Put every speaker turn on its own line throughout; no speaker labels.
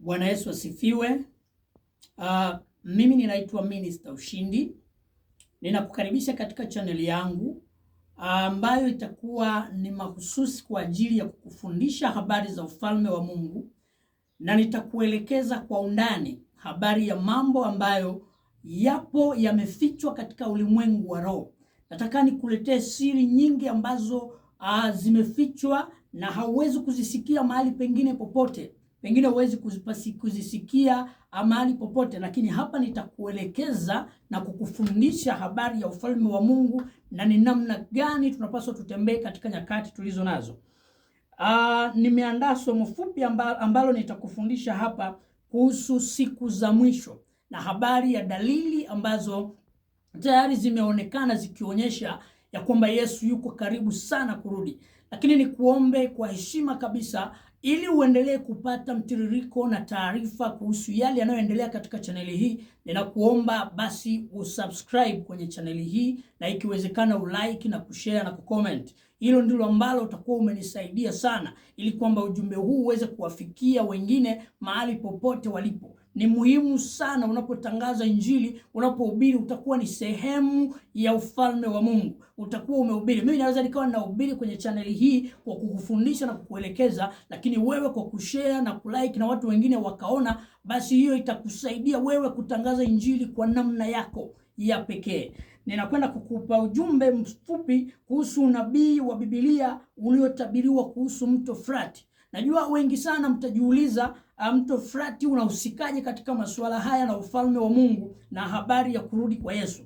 Bwana Yesu asifiwe. Mimi ninaitwa Minister Ushindi. Ninakukaribisha katika chaneli yangu ambayo itakuwa ni mahususi kwa ajili ya kukufundisha habari za ufalme wa Mungu, na nitakuelekeza kwa undani habari ya mambo ambayo yamefichwa katika ulimwengu wa roho. Nataka nikuletee siri nyingi ambazo zimefichwa na hauwezi kuzisikia mahali pengine popote. Pengine huwezi kuzisikia mahali popote, lakini hapa nitakuelekeza na kukufundisha habari ya ufalme wa Mungu na ni namna gani tunapaswa tutembee katika nyakati tulizo nazo. Nimeandaa somo fupi ambalo nitakufundisha hapa kuhusu siku za mwisho na habari ya dalili ambazo tayari zimeonekana zikionyesha ya kwamba Yesu yuko karibu sana kurudi. Lakini nikuombe kwa heshima kabisa, ili uendelee kupata mtiririko na taarifa kuhusu yale yanayoendelea katika chaneli hii, ninakuomba basi usubscribe kwenye chaneli hii, na ikiwezekana ulike na kushare na kucomment. Hilo ndilo ambalo utakuwa umenisaidia sana, ili kwamba ujumbe huu uweze kuwafikia wengine mahali popote walipo. Ni muhimu sana unapotangaza Injili, unapohubiri, utakuwa ni sehemu ya ufalme wa Mungu. Utakuwa umehubiri. Mimi naweza nikawa ninahubiri kwenye chaneli hii kwa kukufundisha na kukuelekeza, lakini wewe kwa kushare na kulike na watu wengine wakaona, basi hiyo itakusaidia wewe kutangaza Injili kwa namna yako ya pekee. Ninakwenda kukupa ujumbe mfupi kuhusu unabii wa Biblia uliotabiriwa kuhusu mto Frati. Najua wengi sana mtajiuliza, mto Frati unahusikaje katika masuala haya na ufalme wa Mungu na habari ya kurudi kwa Yesu?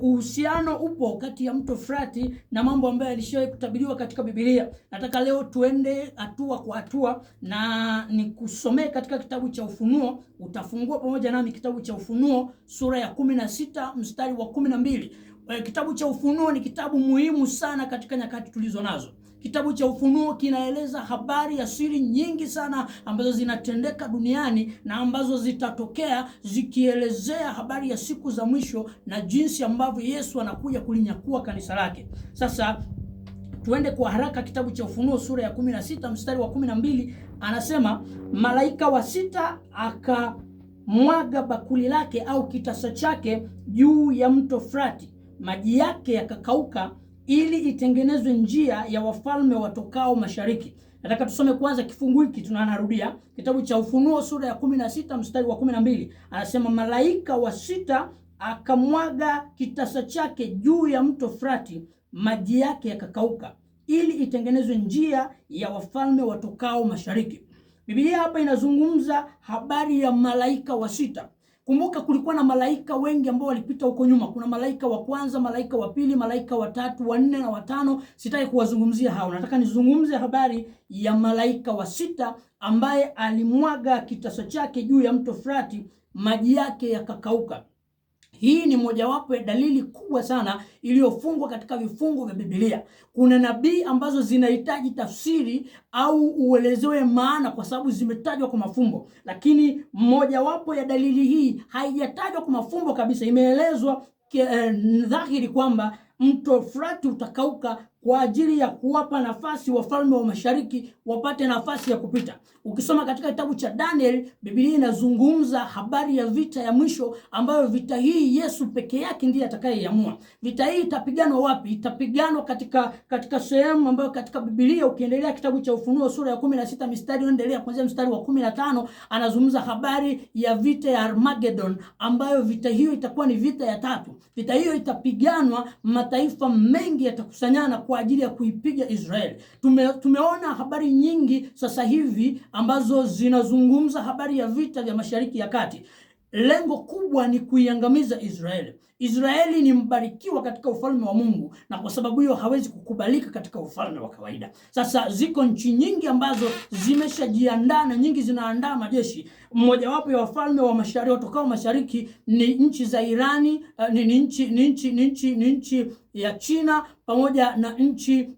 Uhusiano upo kati ya mto Frati na mambo ambayo yalishawahi kutabiriwa katika Biblia. Nataka leo tuende hatua kwa hatua na nikusomee katika kitabu cha Ufunuo. Utafungua pamoja nami kitabu cha Ufunuo sura ya 16 mstari wa 12. Kitabu cha Ufunuo ni kitabu muhimu sana katika nyakati tulizo nazo. Kitabu cha Ufunuo kinaeleza habari ya siri nyingi sana ambazo zinatendeka duniani na ambazo zitatokea, zikielezea habari ya siku za mwisho na jinsi ambavyo Yesu anakuja kulinyakua kanisa lake. Sasa tuende kwa haraka. Kitabu cha Ufunuo sura ya 16 mstari wa 12 anasema, malaika wa sita akamwaga bakuli lake au kitasa chake juu ya mto Frati, maji yake yakakauka, ili itengenezwe njia ya wafalme watokao mashariki. Nataka tusome kwanza kifungu hiki, tunarudia kitabu cha Ufunuo sura ya 16 mstari wa 12. Anasema, malaika wa sita akamwaga kitasa chake juu ya mto Frati, maji yake yakakauka, ili itengenezwe njia ya wafalme watokao mashariki. Biblia hapa inazungumza habari ya malaika wa sita. Kumbuka kulikuwa na malaika wengi ambao walipita huko nyuma. Kuna malaika wa kwanza, malaika wa pili, malaika wa tatu, wa nne na wa tano. Sitaki kuwazungumzia hao. Nataka nizungumze habari ya malaika wa sita ambaye alimwaga kitasa chake juu ya mto Frati, maji yake yakakauka. Hii ni mojawapo ya dalili kubwa sana iliyofungwa katika vifungu vya Biblia. Kuna nabii ambazo zinahitaji tafsiri au uelezewe maana kwa sababu zimetajwa kwa mafumbo. Lakini mojawapo ya dalili hii haijatajwa kwa mafumbo kabisa. Imeelezwa dhahiri kwamba mto Frati utakauka kwa ajili ya kuwapa nafasi wafalme wa mashariki wapate nafasi ya kupita. Ukisoma katika kitabu cha Daniel, Biblia inazungumza habari ya vita ya mwisho, ambayo vita hii Yesu peke yake ndiye atakayeamua. Vita hii itapiganwa wapi? Itapiganwa katika sehemu ambayo katika Biblia, ukiendelea kitabu cha Ufunuo sura ya 16 mstari unaendelea kuanzia mstari wa 15, anazungumza habari ya vita ya Armageddon, ambayo vita hiyo itakuwa ni vita ya tatu. Vita hiyo itapiganwa, mataifa mengi yatakusanyana kwa ajili ya kuipiga Israeli. Tumeona habari nyingi sasa hivi ambazo zinazungumza habari ya vita vya Mashariki ya Kati. Lengo kubwa ni kuiangamiza Israeli. Israeli ni mbarikiwa katika ufalme wa Mungu, na kwa sababu hiyo hawezi kukubalika katika ufalme wa kawaida. Sasa ziko nchi nyingi ambazo zimeshajiandaa na nyingi zinaandaa majeshi. Mmojawapo ya wafalme wa mashariki watokao mashariki ni nchi za Irani, ni nchi ya China pamoja na nchi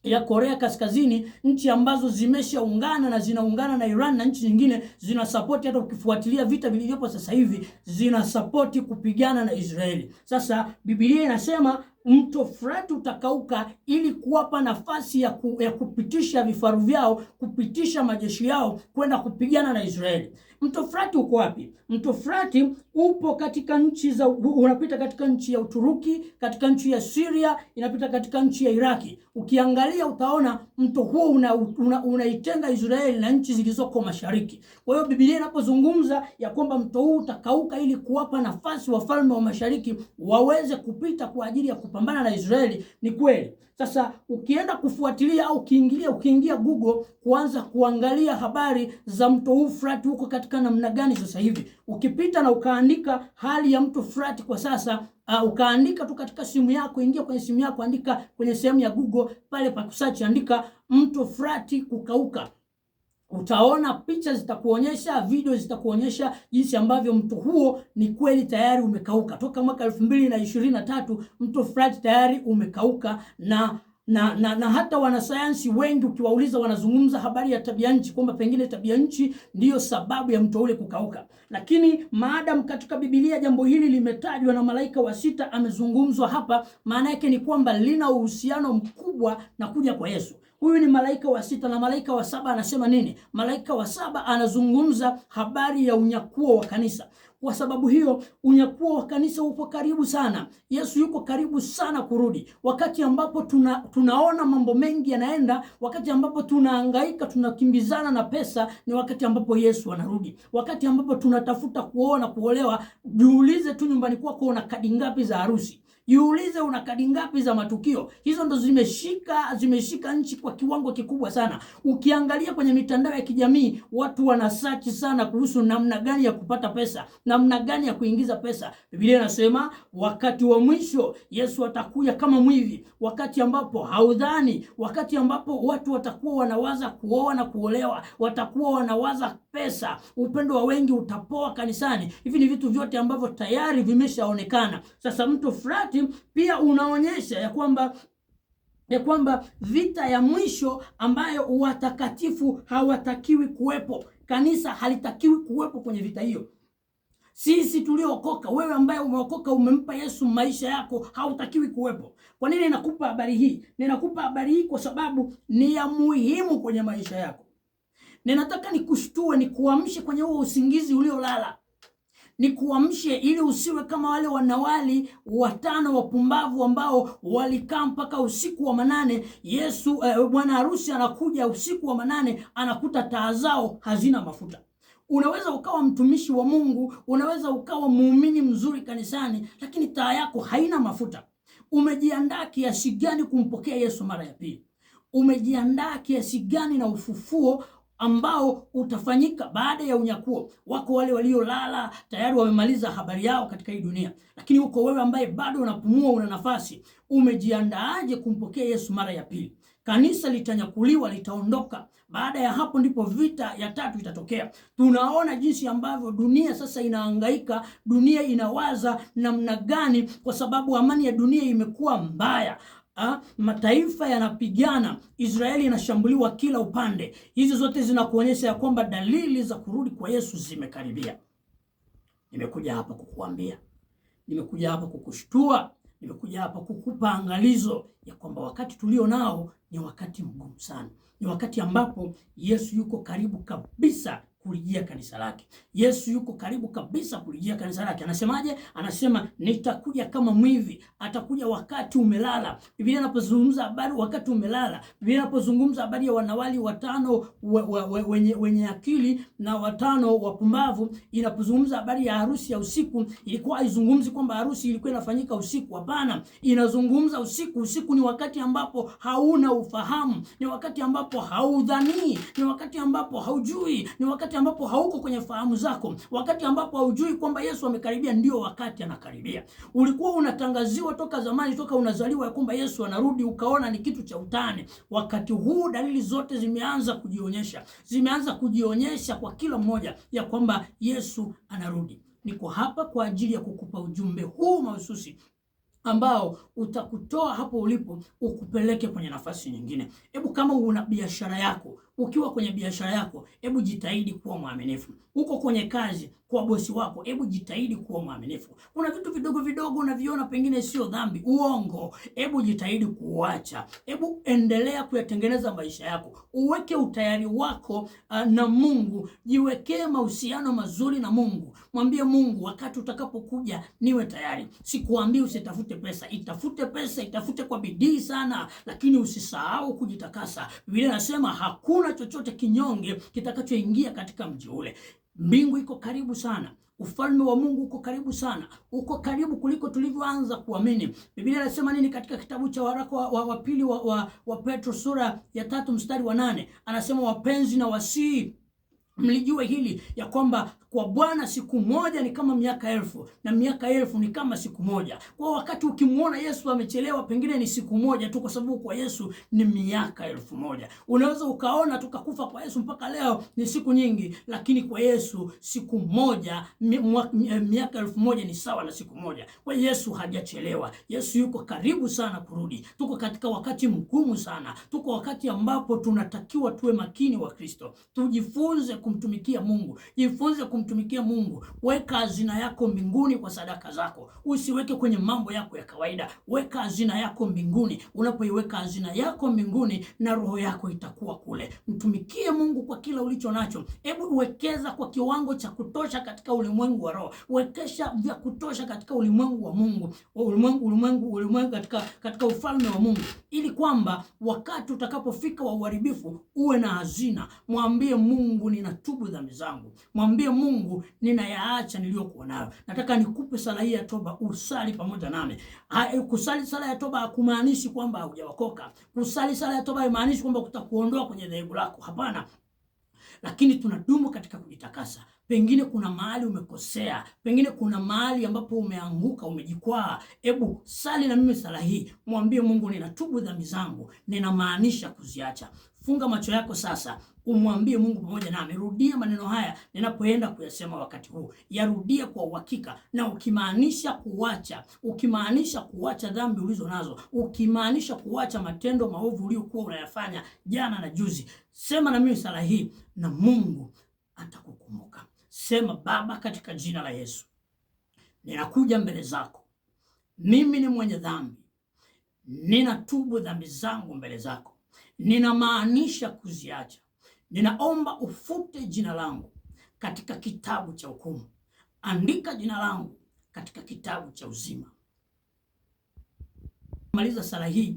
ya Korea Kaskazini, nchi ambazo zimeshaungana na zinaungana na Iran na nchi nyingine zinasapoti. Hata ukifuatilia vita vilivyopo sasa hivi zinasapoti kupigana na Israeli. Sasa Biblia inasema mto Frati utakauka ili kuwapa nafasi ya kupitisha vifaru vyao, kupitisha majeshi yao kwenda kupigana na Israeli. Mto Frati uko wapi? Mto Frati upo katika nchi unapita katika nchi ya Uturuki, katika nchi ya Syria, inapita katika nchi ya Iraki. Ukiangalia utaona mto huo unaitenga Israeli na nchi zilizoko mashariki. Kwa hiyo Biblia inapozungumza ya kwamba mto huu utakauka ili kuwapa nafasi wafalme wa mashariki waweze kupita kwa ajili ya kupambana na Israeli, ni kweli. Sasa ukienda kufuatilia au ukiingia Google kuanza kuangalia habari za mto huu Frati huko katika namna gani sasa hivi, ukipita na ukaandika hali ya mto Frati kwa sasa, ukaandika tu katika simu yako, ingia kwenye simu yako, andika kwenye sehemu ya Google pale pa kusearch, andika mto Frati kukauka. Utaona picha zitakuonyesha, video zitakuonyesha jinsi ambavyo mto huo ni kweli tayari umekauka. Toka mwaka 2023 mto Frati tayari umekauka, na hata wanasayansi wengi ukiwauliza wanazungumza habari ya tabia nchi, kwamba pengine tabia nchi ndiyo sababu ya mto ule kukauka. Lakini maadamu katika Biblia jambo hili limetajwa na malaika wa sita amezungumzwa hapa, maana yake ni kwamba lina uhusiano mkubwa na kuja kwa Yesu. Huyu ni malaika wa sita, na malaika wa saba anasema nini? Malaika wa saba anazungumza habari ya unyakuo wa kanisa. Kwa sababu hiyo unyakuo wa kanisa upo karibu sana. Yesu yuko karibu sana kurudi. Wakati ambapo tunaona mambo mengi yanaenda, wakati ambapo tunahangaika, tunakimbizana na pesa, ni wakati ambapo Yesu anarudi. Wakati ambapo tunatafuta kuoa, kuolewa, jiulize tu nyumbani kwako una kadi ngapi za harusi? Jiulize una kadi ngapi za matukio? Hizo ndo zimeshika nchi kwa kiwango kikubwa sana. Ukiangalia kwenye mitandao ya kijamii, watu wanasearch sana kuhusu namna gani ya kupata pesa, namna gani ya kuingiza pesa. Biblia inasema wakati wa mwisho Yesu atakuja kama mwivi, wakati ambapo haudhani, wakati ambapo watu watakuwa wanawaza kuoa na kuolewa, watakuwa wanawaza pesa, upendo wa wengi utapoa kanisani. Hivi ni vitu vyote ambavyo tayari vimeshaonekana. Sasa mto Frati pia unaonyesha ya kwamba vita ya mwisho ambayo watakatifu hawatakiwi kuwepo. Kanisa halitakiwi kuwepo kwenye vita hiyo. Sisi tuliokoka, wewe ambaye umeokoka, umempa Yesu maisha yako, hautakiwi kuwepo. Kwa nini ninakupa habari hii? Ninakupa habari hii kwa sababu ni ya muhimu kwenye maisha yako. Ninataka nikushtue, nikuamshe kwenye huo usingizi uliolala. Nikuamshe ili usiwe kama wale wanawali 5 wapumbavu ambao walikaa mpaka usiku wa manane. Yesu bwana harusi anakuja usiku wa manane, anakuta taa zao hazina mafuta. Unaweza ukawa mtumishi wa Mungu, unaweza ukawa muumini mzuri kanisani, lakini taa yako haina mafuta. Umejiandaa kiasi gani kumpokea Yesu mara ya pili? Umejiandaa kiasi gani na ufufuo ambao utafanyika baada ya unyakuo? Wako wale waliolala tayari wamemaliza habari yao katika hii dunia, lakini uko wewe ambaye bado unapumua, una nafasi. Umejiandaaje kumpokea Yesu mara ya pili? Kanisa litanyakuliwa, litaondoka. Baada ya hapo ndipo vita ya tatu itatokea. Tunaona jinsi ambavyo dunia sasa inahangaika, dunia inawaza namna gani, kwa sababu amani ya dunia imekuwa mbaya. Mataifa yanapigana, Israeli inashambuliwa kila upande. Hizi zote zinakuonyesha ya kwamba dalili za kurudi kwa Yesu zimekaribia. Nimekuja hapa kukuambia, nimekuja hapa kukushtua, nimekuja hapa kukupa angalizo ya kwamba wakati tulio nao ni wakati mgumu sana. Ni wakati ambapo Yesu yuko karibu kabisa kulijia kanisa lake. Yesu yuko karibu kabisa kulijia kanisa lake. Anasemaje? Anasema nitakuja kama mwivi. Atakuja wakati umelala. Biblia inapozungumza habari wakati umelala, Biblia inapozungumza habari ya wanawali 5 wenye akili na 5 wapumbavu, inapozungumza habari ya harusi ya usiku, ilikuwa haizungumzi kwamba harusi ilikuwa inafanyika usiku. Hapana, inazungumza usiku. Usiku ni wakati ambapo hauna ufahamu, ni wakati ambapo haudhani, ni wakati ambapo haujui, ni wakati ambapo hauko kwenye fahamu zako, wakati ambapo haujui kwamba Yesu amekaribia. Ndio wakati anakaribia. Ulikuwa unatangaziwa toka zamani, toka unazaliwa, ya kwamba Yesu anarudi, ukaona ni kitu cha utani. Wakati huu dalili zote zimeanza kujionyesha kwa kila mmoja ya kwamba Yesu anarudi. Niko hapa kwa ajili ya kukupa ujumbe huu mahususi ambao utakutoa hapo ulipo ukupeleke kwenye nafasi nyingine. Hebu kama una biashara yako, Ukiwa kwenye biashara yako, hebu jitahidi kuwa mwaminifu. Uko kwenye kazi kwa bosi wako, hebu jitahidi kuwa mwaminifu. Kuna vitu vidogo vidogo unaviona pengine sio dhambi, uongo, hebu jitahidi kuacha. Hebu endelea kuyatengeneza maisha yako, uweke utayari wako na Mungu. Jiwekee mahusiano mazuri na Mungu. Mwambie Mungu, wakati utakapokuja niwe tayari. Sikuambii usitafute pesa, itafute pesa, itafute kwa bidii sana, lakini usisahau kujitakasa. Biblia inasema hakuna chochote kinyonge kitakachoingia katika mji ule. Mbingu iko karibu sana. Ufalme wa Mungu uko karibu sana. Uko karibu kuliko tulivyoanza kuamini. Biblia inasema nini katika kitabu cha waraka wa pili wa Petro sura ya 3 mstari wa 8? Anasema, wapenzi na wasii, mlijue hili ya kwamba kwa Bwana siku moja ni kama miaka 1000 na miaka 1000 ni kama siku moja. Kwa wakati ukimwona Yesu amechelewa, pengine ni siku moja tu, kwa sababu kwa Yesu ni miaka 1000. Unaweza ukaona tukakufa kwa Yesu mpaka leo ni siku nyingi, lakini kwa Yesu siku moja, miaka 1000 ni sawa na siku moja. Kwa Yesu hajachelewa. Yesu yuko karibu sana kurudi. Tuko katika wakati mgumu sana. Tuko wakati ambapo tunatakiwa tuwe makini wa Kristo. Tujifunze kumtumikia Mungu. Jifunze kumtumikia Mungu. Weka hazina yako mbinguni kwa sadaka zako. Usiweke kwenye mambo yako ya kawaida. Weka hazina yako mbinguni. Unapoiweka hazina yako mbinguni, na roho yako itakuwa kule. Mtumikie Mungu kwa kila ulicho nacho. Hebu uwekeza kwa kiwango cha kutosha katika ulimwengu wa roho. Wekesha vya kutosha katika ulimwengu wa Mungu. Ulimwengu katika ufalme wa Mungu, ili kwamba wakati utakapofika wa uharibifu uwe na hazina. Mwambie Mungu, ninatubu dhambi zangu. Mwambie Mungu, ninayaacha niliyokuwa nayo. Nataka nikupe sala hii ya toba, usali pamoja nami. Kusali sala ya toba hakumaanishi kwamba hujaokoka. Kusali sala ya toba haimaanishi kwamba kutakuondoa kwenye dhehebu lako. Hapana. Lakini tunadumu katika kujitakasa. Pengine kuna mahali umekosea, pengine kuna mahali ambapo umeanguka, umejikwaa. Hebu sali na mimi sala hii. Mwambie Mungu, ninatubu dhambi zangu, ninamaanisha kuziacha. Funga macho yako sasa, umwambie Mungu pamoja nami. Rudia maneno haya ninapoenda kuyasema wakati huu. Yarudie kwa uhakika, na ukimaanisha kuacha dhambi ulizo nazo, ukimaanisha kuacha matendo maovu uliokuwa unayafanya jana na juzi. Sema na mimi sala hii na Mungu atakukumbuka. Sema, Baba, katika jina la Yesu, ninakuja mbele zako. Mimi ni mwenye dhambi. Ninatubu dhambi zangu mbele zako. Ninamaanisha kuziacha. Ninaomba ufute jina langu katika kitabu cha hukumu. Andika jina langu katika kitabu cha uzima. Maliza sala hii,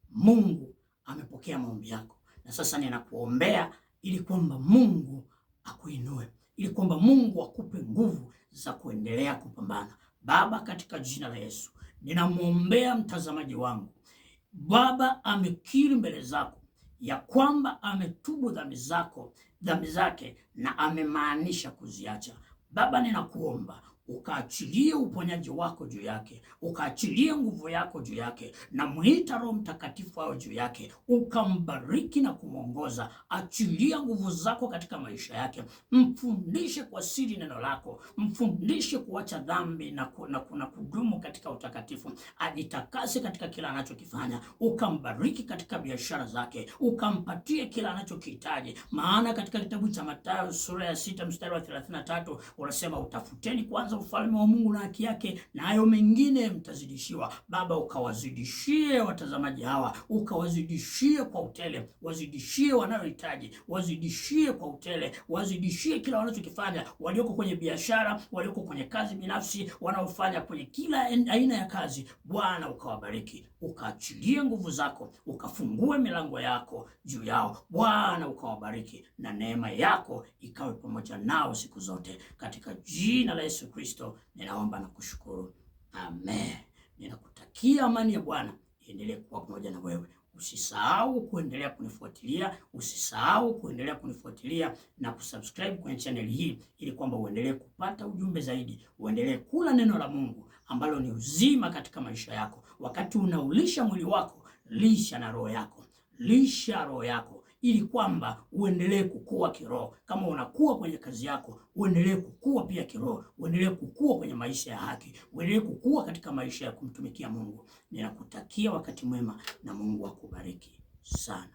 Mungu amepokea maombi yako. Na sasa ninakuombea ili kwamba Mungu akuinue, ili kwamba Mungu akupe nguvu za kuendelea kupambana. Baba, katika jina la Yesu, ninamwombea mtazamaji wangu. Baba, amekiri mbele zako ya kwamba ametubu dhambi zake na amemaanisha kuziacha. Baba, ninakuomba ukaachilie uponyaji wako juu yake, ukaachilie nguvu yako juu yake, na muita Roho Mtakatifu awe juu yake, ukambariki na kumwongoza. Achilia nguvu zako katika maisha yake. Mfundishe kwa siri neno lako, mfundishe kuacha dhambi na kudumu katika utakatifu. Ajitakase katika kila anachokifanya, ukambariki katika biashara zake, ukampatie kila anachokihitaji. Maana katika kitabu cha Mathayo sura ya 6 mstari wa 33 unasema, utafuteni kwanza ufalme wa Mungu na haki yake, na hayo mengine mtazidishiwa. Baba, ukawazidishie watazamaji hawa, ukawazidishie kwa utele, wazidishie wanayohitaji, wazidishie kwa utele, wazidishie kila wanachokifanya, walioko kwenye biashara, walioko kwenye kazi binafsi, wanaofanya kwenye kila aina ya kazi. Bwana, ukawabariki, ukaachilie nguvu zako, ukafungue milango yako juu yao. Bwana, ukawabariki, na neema yako ikawe pamoja nao siku zote, katika jina la Yesu Kristo ninaomba na kushukuru, amen. Ninakutakia amani ya Bwana iendelee kuwa pamoja na wewe. Usisahau kuendelea kunifuatilia na kusubscribe kwenye channel hii, ili kwamba uendelee kupata ujumbe zaidi, uendelee kula neno la Mungu ambalo ni uzima katika maisha yako. Wakati unaulisha mwili wako, lisha na roho yako, lisha roho yako, ili kwamba uendelee kukua kiroho. Kama unakuwa kwenye kazi yako, uendelee kukua pia kiroho, uendelee kukua kwenye maisha ya haki, uendelee kukua katika maisha ya kumtumikia Mungu. Ninakutakia wakati mwema na Mungu akubariki sana.